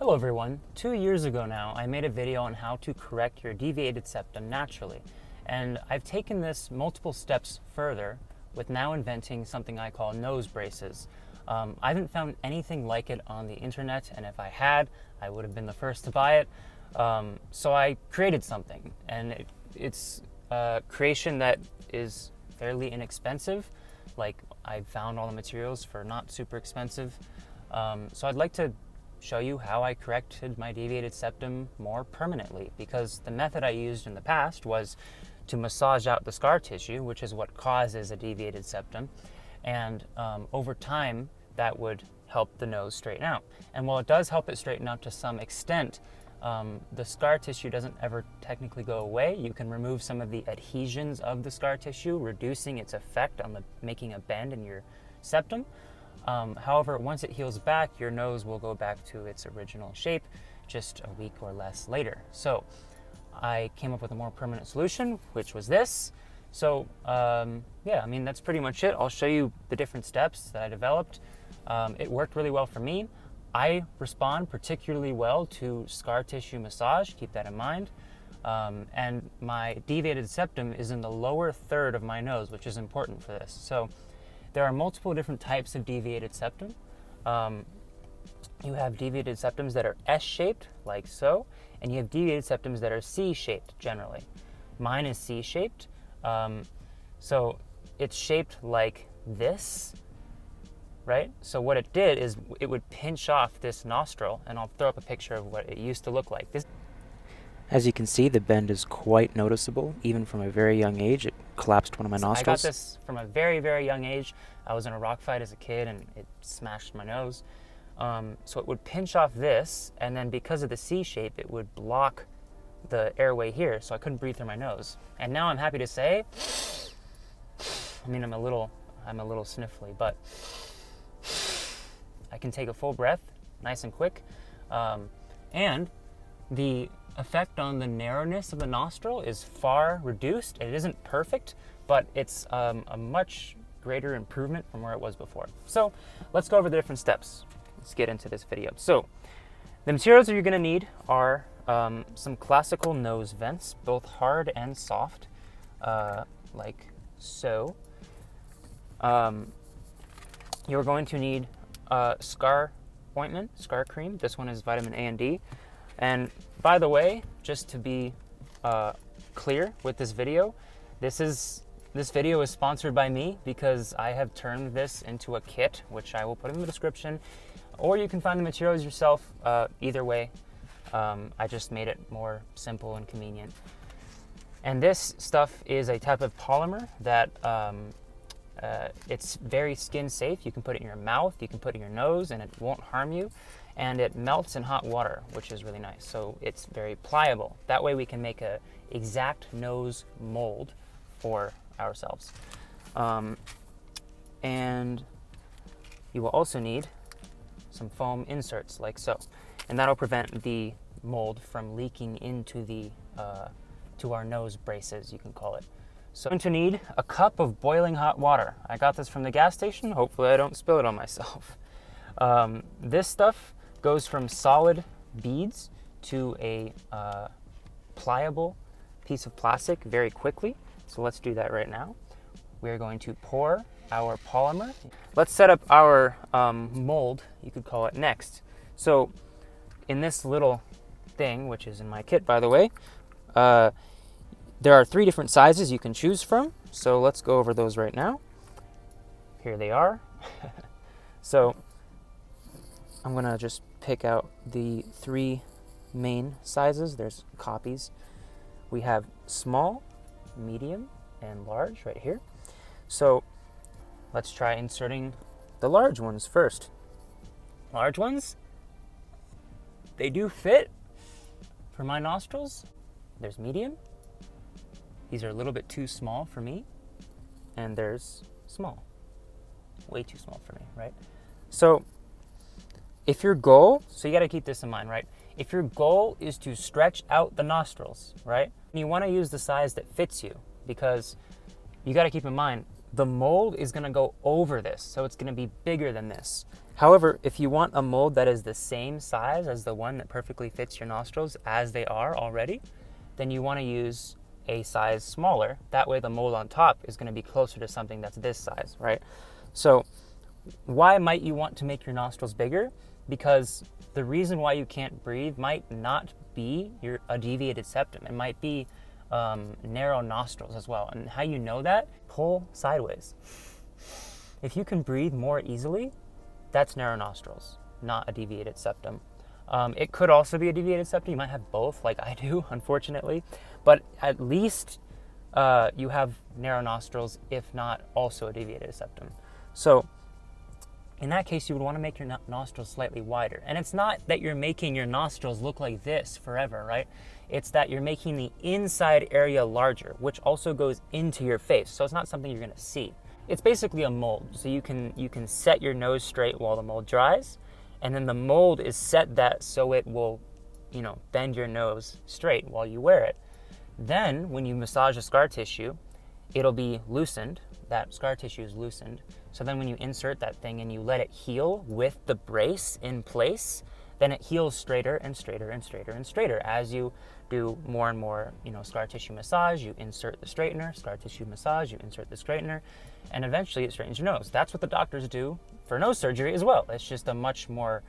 Hello everyone. 2 years ago now, I made a video on how to correct your deviated septum naturally. And I've taken this multiple steps further with now inventing something I call nose braces. I haven't found anything like it on the internet, and if I had, I would have been the first to buy it. So I created something, and it's a creation that is fairly inexpensive. Like, I found all the materials for not super expensive. So I'd like to show you how I corrected my deviated septum more permanently, because the method I used in the past was to massage out the scar tissue, which is what causes a deviated septum, and over time that would help the nose straighten out. And while it does help it straighten out to some extent, the scar tissue doesn't ever technically go away. You can remove some of the adhesions of the scar tissue, reducing its effect on making a bend in your septum. However, once it heals back, your nose will go back to its original shape just a week or less later. So I came up with a more permanent solution, which was this. So yeah, I mean, that's pretty much it. I'll show you the different steps that I developed. It worked really well for me. I respond particularly well to scar tissue massage, keep that in mind. And my deviated septum is in the lower third of my nose, which is important for this. So there are multiple different types of deviated septum. You have deviated septums that are S-shaped, like so, and you have deviated septums that are C-shaped, generally. Mine is C-shaped, so it's shaped like this, right? So what it did is it would pinch off this nostril, and I'll throw up a picture of what it used to look like. As you can see, the bend is quite noticeable, even from a very young age. It collapsed one of my nostrils. I got this from a very, very young age. I was in a rock fight as a kid, and it smashed my nose. So it would pinch off this, and then because of the C shape, it would block the airway here, so I couldn't breathe through my nose. And now I'm happy to say, I mean, I'm a little sniffly, but I can take a full breath, nice and quick, and the effect on the narrowness of the nostril is far reduced. It isn't perfect, but it's a much greater improvement from where it was before. So let's go over the different steps. Let's get into this video. So the materials that you're going to need are some classical nose vents, both hard and soft, like so. You're going to need scar ointment, scar cream. This one is vitamin A and D. And by the way, just to be clear with this video, this video is sponsored by me because I have turned this into a kit, which I will put in the description, or you can find the materials yourself. Either way, I just made it more simple and convenient. And this stuff is a type of polymer that it's very skin safe. You can put it in your mouth, you can put it in your nose, and it won't harm you. And it melts in hot water, which is really nice. So it's very pliable. That way we can make a exact nose mold for ourselves. And you will also need some foam inserts, like so. And that'll prevent the mold from leaking into to our nose braces, you can call it. So I'm going to need a cup of boiling hot water. I got this from the gas station. Hopefully I don't spill it on myself. This stuff goes from solid beads to a pliable piece of plastic very quickly. So let's do that right now. We're going to pour our polymer. Let's set up our mold, you could call it, next. So in this little thing, which is in my kit, by the way, there are 3 different sizes you can choose from. So let's go over those right now. Here they are. So I'm gonna just pick out the 3 main sizes. There's copies. We have small, medium, and large right here. So let's try inserting the large ones first. Large ones, they do fit for my nostrils. There's medium. These are a little bit too small for me. And there's small. Way too small for me, right? So if your goal, so you got to keep this in mind, right? If your goal is to stretch out the nostrils, right? You want to use the size that fits you, because you got to keep in mind, the mold is going to go over this. So it's going to be bigger than this. However, if you want a mold that is the same size as the one that perfectly fits your nostrils as they are already, then you want to use a size smaller. That way the mold on top is going to be closer to something that's this size, right? So why might you want to make your nostrils bigger? Because the reason why you can't breathe might not be a deviated septum. It might be narrow nostrils as well. And how you know that? Pull sideways. If you can breathe more easily, that's narrow nostrils, not a deviated septum. It could also be a deviated septum. You might have both, like I do, unfortunately. But at least you have narrow nostrils, if not also a deviated septum. So in that case, you would want to make your nostrils slightly wider. And it's not that you're making your nostrils look like this forever, right? It's that you're making the inside area larger, which also goes into your face. So it's not something you're going to see. It's basically a mold. So you can set your nose straight while the mold dries, and then the mold is set that so it will, bend your nose straight while you wear it. Then when you massage the scar tissue, it'll be loosened. That scar tissue is loosened. So then when you insert that thing and you let it heal with the brace in place, then it heals straighter and straighter and straighter and straighter. As you do more and more, scar tissue massage, you insert the straightener, scar tissue massage, you insert the straightener, and eventually it straightens your nose. That's what the doctors do for nose surgery as well. It's just a much more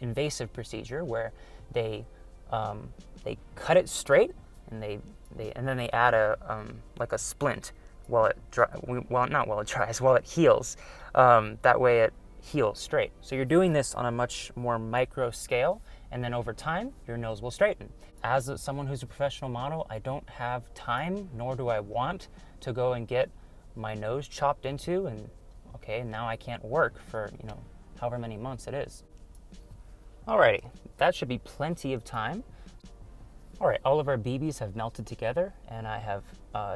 invasive procedure where they cut it straight and then they add a splint while it dries, while it heals. That way it heals straight. So you're doing this on a much more micro scale, and then over time, your nose will straighten. As someone who's a professional model, I don't have time, nor do I want to go and get my nose chopped into, and now I can't work for, however many months it is. Alrighty, that should be plenty of time. Alright, all of our BBs have melted together, and I have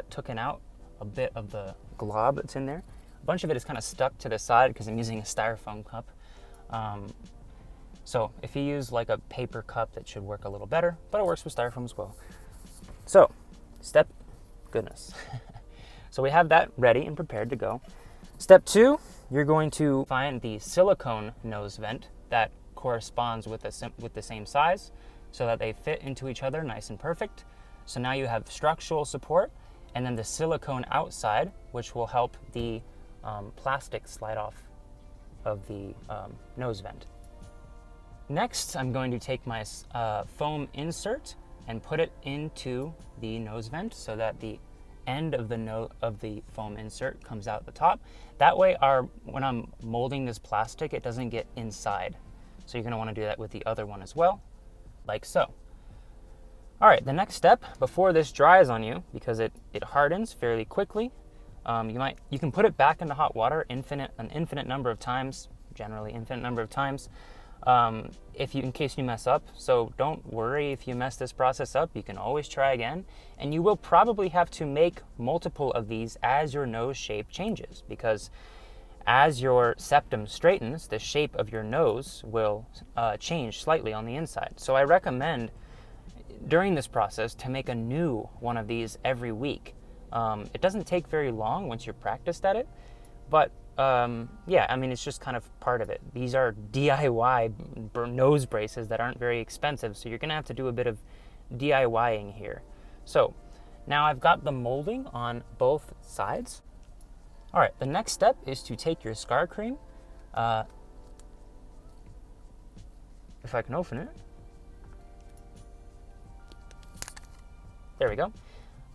taken out a bit of the glob that's in there. A bunch of it is kind of stuck to the side because I'm using a styrofoam cup. So if you use like a paper cup, that should work a little better, but it works with styrofoam as well. So, goodness. So we have that ready and prepared to go. Step 2, you're going to find the silicone nose vent that corresponds with the same size so that they fit into each other nice and perfect. So now you have structural support, and then the silicone outside, which will help the plastic slide off of the nose vent. Next, I'm going to take my foam insert and put it into the nose vent so that the end of the foam insert comes out the top. That way, when I'm molding this plastic, it doesn't get inside. So you're going to want to do that with the other one as well, like so. All right, the next step, before this dries on you, because it hardens fairly quickly, you can put it back into hot water an infinite number of times, generally infinite number of times, in case you mess up. So don't worry if you mess this process up. You can always try again, and you will probably have to make multiple of these as your nose shape changes, because as your septum straightens, the shape of your nose will change slightly on the inside. So I recommend during this process to make a new one of these every week. It doesn't take very long once you're practiced at it, but it's just kind of part of it. These are DIY nose braces that aren't very expensive, so you're gonna have to do a bit of DIYing here. So now I've got the molding on both sides. All right, the next step is to take your scar cream. If I can open it. There we go.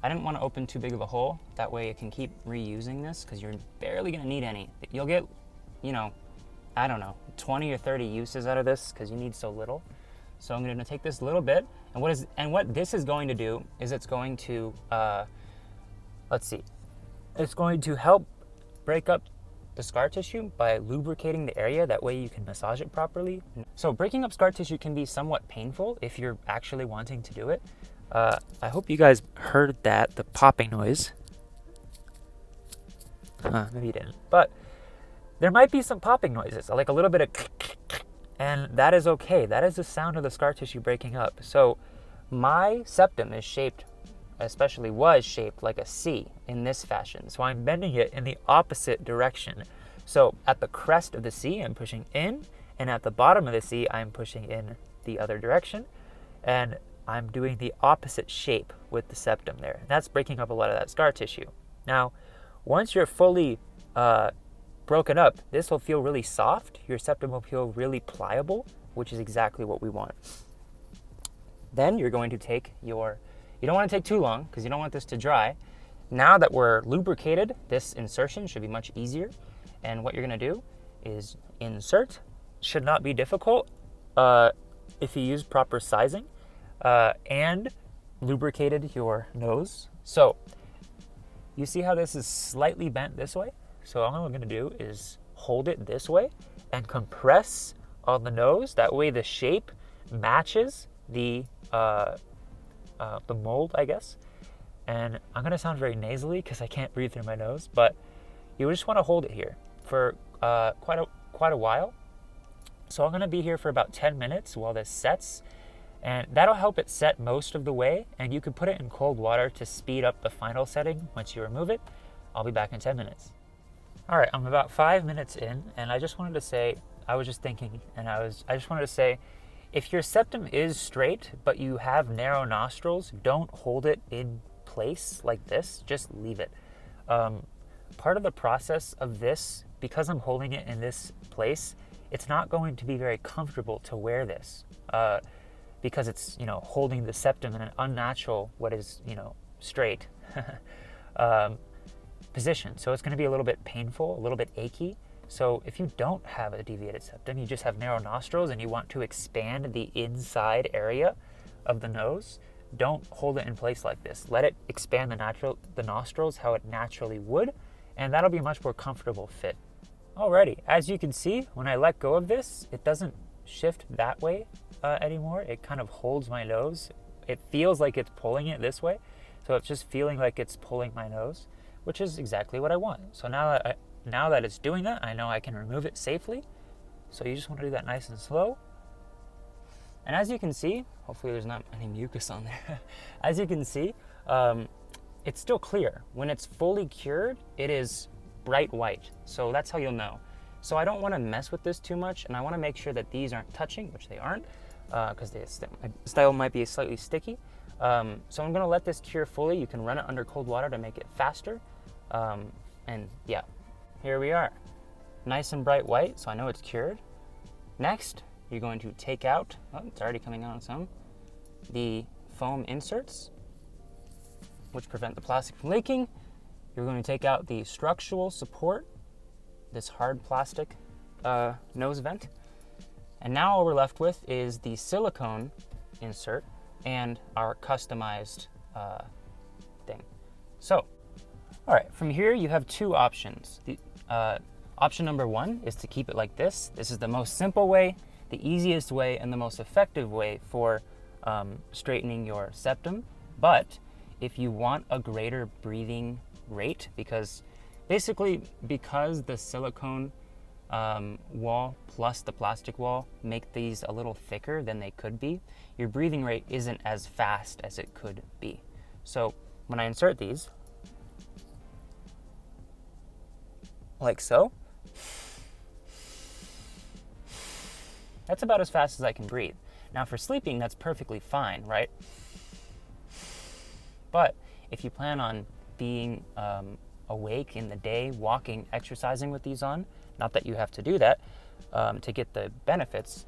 I didn't want to open too big of a hole. That way it can keep reusing this, because you're barely going to need any. You'll get, 20 or 30 uses out of this because you need so little. So I'm going to take this little bit, and what this is going to do is it's going to, it's going to help break up the scar tissue by lubricating the area. That way you can massage it properly. So breaking up scar tissue can be somewhat painful if you're actually wanting to do it. I hope you guys heard that, the popping noise. Maybe you didn't. But there might be some popping noises, like a little bit of and that is okay. That is the sound of the scar tissue breaking up. So my septum was shaped like a C in this fashion. So I'm bending it in the opposite direction So at the crest of the C, I'm pushing in, and at the bottom of the C, I'm pushing in the other direction, and I'm doing the opposite shape with the septum there. And that's breaking up a lot of that scar tissue. Now, once you're fully broken up, this will feel really soft. Your septum will feel really pliable, which is exactly what we want. Then you're going to take you don't want to take too long because you don't want this to dry. Now that we're lubricated, this insertion should be much easier. And what you're going to do is insert. Should not be difficult if you use proper sizing and lubricated your nose. So you see how this is slightly bent this way? So all I'm going to do is hold it this way and compress on the nose. That way the shape matches the mold, I guess. And I'm going to sound very nasally because I can't breathe through my nose, but you just want to hold it here for quite a while. So I'm going to be here for about 10 minutes while this sets, and that'll help it set most of the way, and you could put it in cold water to speed up the final setting once you remove it. I'll be back in 10 minutes. All right, I'm about 5 minutes in, and I just wanted to say, I was just thinking, and I just wanted to say, if your septum is straight, but you have narrow nostrils, don't hold it in place like this, just leave it. Part of the process of this, because I'm holding it in this place, it's not going to be very comfortable to wear this because it's, holding the septum in an unnatural, what is, straight position. So it's going to be a little bit painful, a little bit achy. So if you don't have a deviated septum, you just have narrow nostrils and you want to expand the inside area of the nose, don't hold it in place like this. Let it expand the nostrils how it naturally would, and that'll be a much more comfortable fit. Alrighty, as you can see, when I let go of this, it doesn't shift that way anymore. It kind of holds my nose. It feels like it's pulling it this way, so it's just feeling like it's pulling my nose, which is exactly what I want. So now that it's doing that, I know I can remove it safely. So you just want to do that nice and slow. And as you can see, hopefully there's not any mucus on there. As you can see, it's still clear. When it's fully cured, it is bright white. So that's how you'll know. So I don't want to mess with this too much, and I want to make sure that these aren't touching, which they aren't, because the style might be slightly sticky. So I'm going to let this cure fully. You can run it under cold water to make it faster. And yeah, here we are. Nice and bright white, so I know it's cured. Next, you're going to take out, it's already coming out on some, the foam inserts, which prevent the plastic from leaking. You're going to take out the structural support, this hard plastic nose vent. And now all we're left with is the silicone insert and our customized thing. So, all right, from here you have two options. Option number one is to keep it like this. This is the most simple way, the easiest way, and the most effective way for straightening your septum. But if you want a greater breathing rate, because the silicone wall plus the plastic wall make these a little thicker than they could be, your breathing rate isn't as fast as it could be. So when I insert these, like so, that's about as fast as I can breathe. Now for sleeping, that's perfectly fine, right? But if you plan on being awake in the day, walking, exercising with these on, not that you have to do that to get the benefits,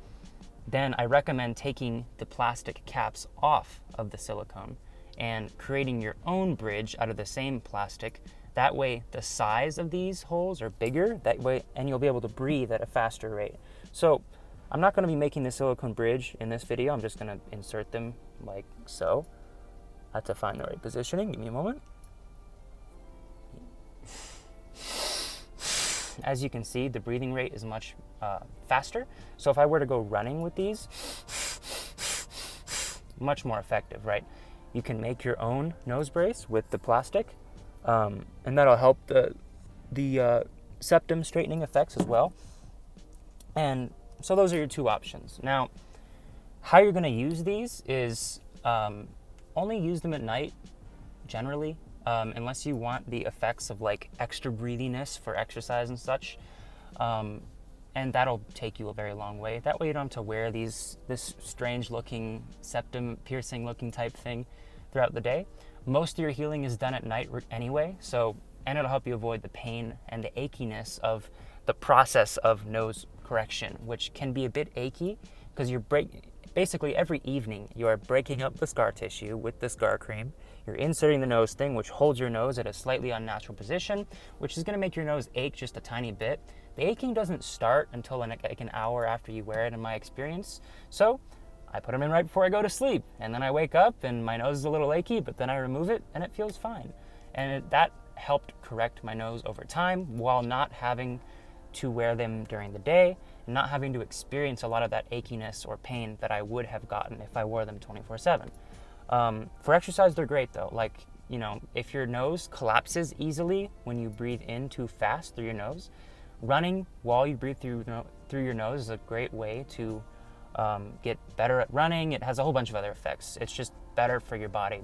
then I recommend taking the plastic caps off of the silicone and creating your own bridge out of the same plastic. That way the size of these holes are bigger, that way, and you'll be able to breathe at a faster rate. So I'm not going to be making the silicone bridge in this video. I'm just going to insert them like so. I have to find the right positioning. Give me a moment. As you can see, the breathing rate is much faster. So if I were to go running with these, much more effective, right? You can make your own nose brace with the plastic, and that'll help the septum straightening effects as well. And so those are your two options. Now, how you're going to use these is only use them at night, generally, unless you want the effects of like extra breathiness for exercise and such. And that'll take you a very long way. That way you don't have to wear this strange looking septum piercing looking type thing throughout the day. Most of your healing is done at night anyway, and it'll help you avoid the pain and the achiness of the process of nose correction, which can be a bit achy because basically every evening you're breaking up the scar tissue with the scar cream. You're inserting the nose thing, which holds your nose at a slightly unnatural position, which is going to make your nose ache just a tiny bit. The aching doesn't start until like an hour after you wear it, in my experience. So I put them in right before I go to sleep, and then I wake up and my nose is a little achy, but then I remove it and it feels fine. And that helped correct my nose over time while not having to wear them during the day and not having to experience a lot of that achiness or pain that I would have gotten if I wore them 24/7. For exercise, they're great though. Like, if your nose collapses easily when you breathe in too fast through your nose, running while you breathe through your nose is a great way to get better at running. It has a whole bunch of other effects. It's just better for your body.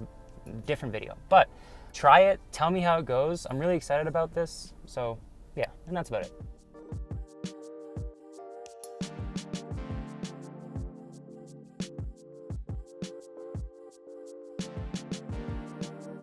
Different video, but try it. Tell me how it goes. I'm really excited about this. So yeah, and that's about it.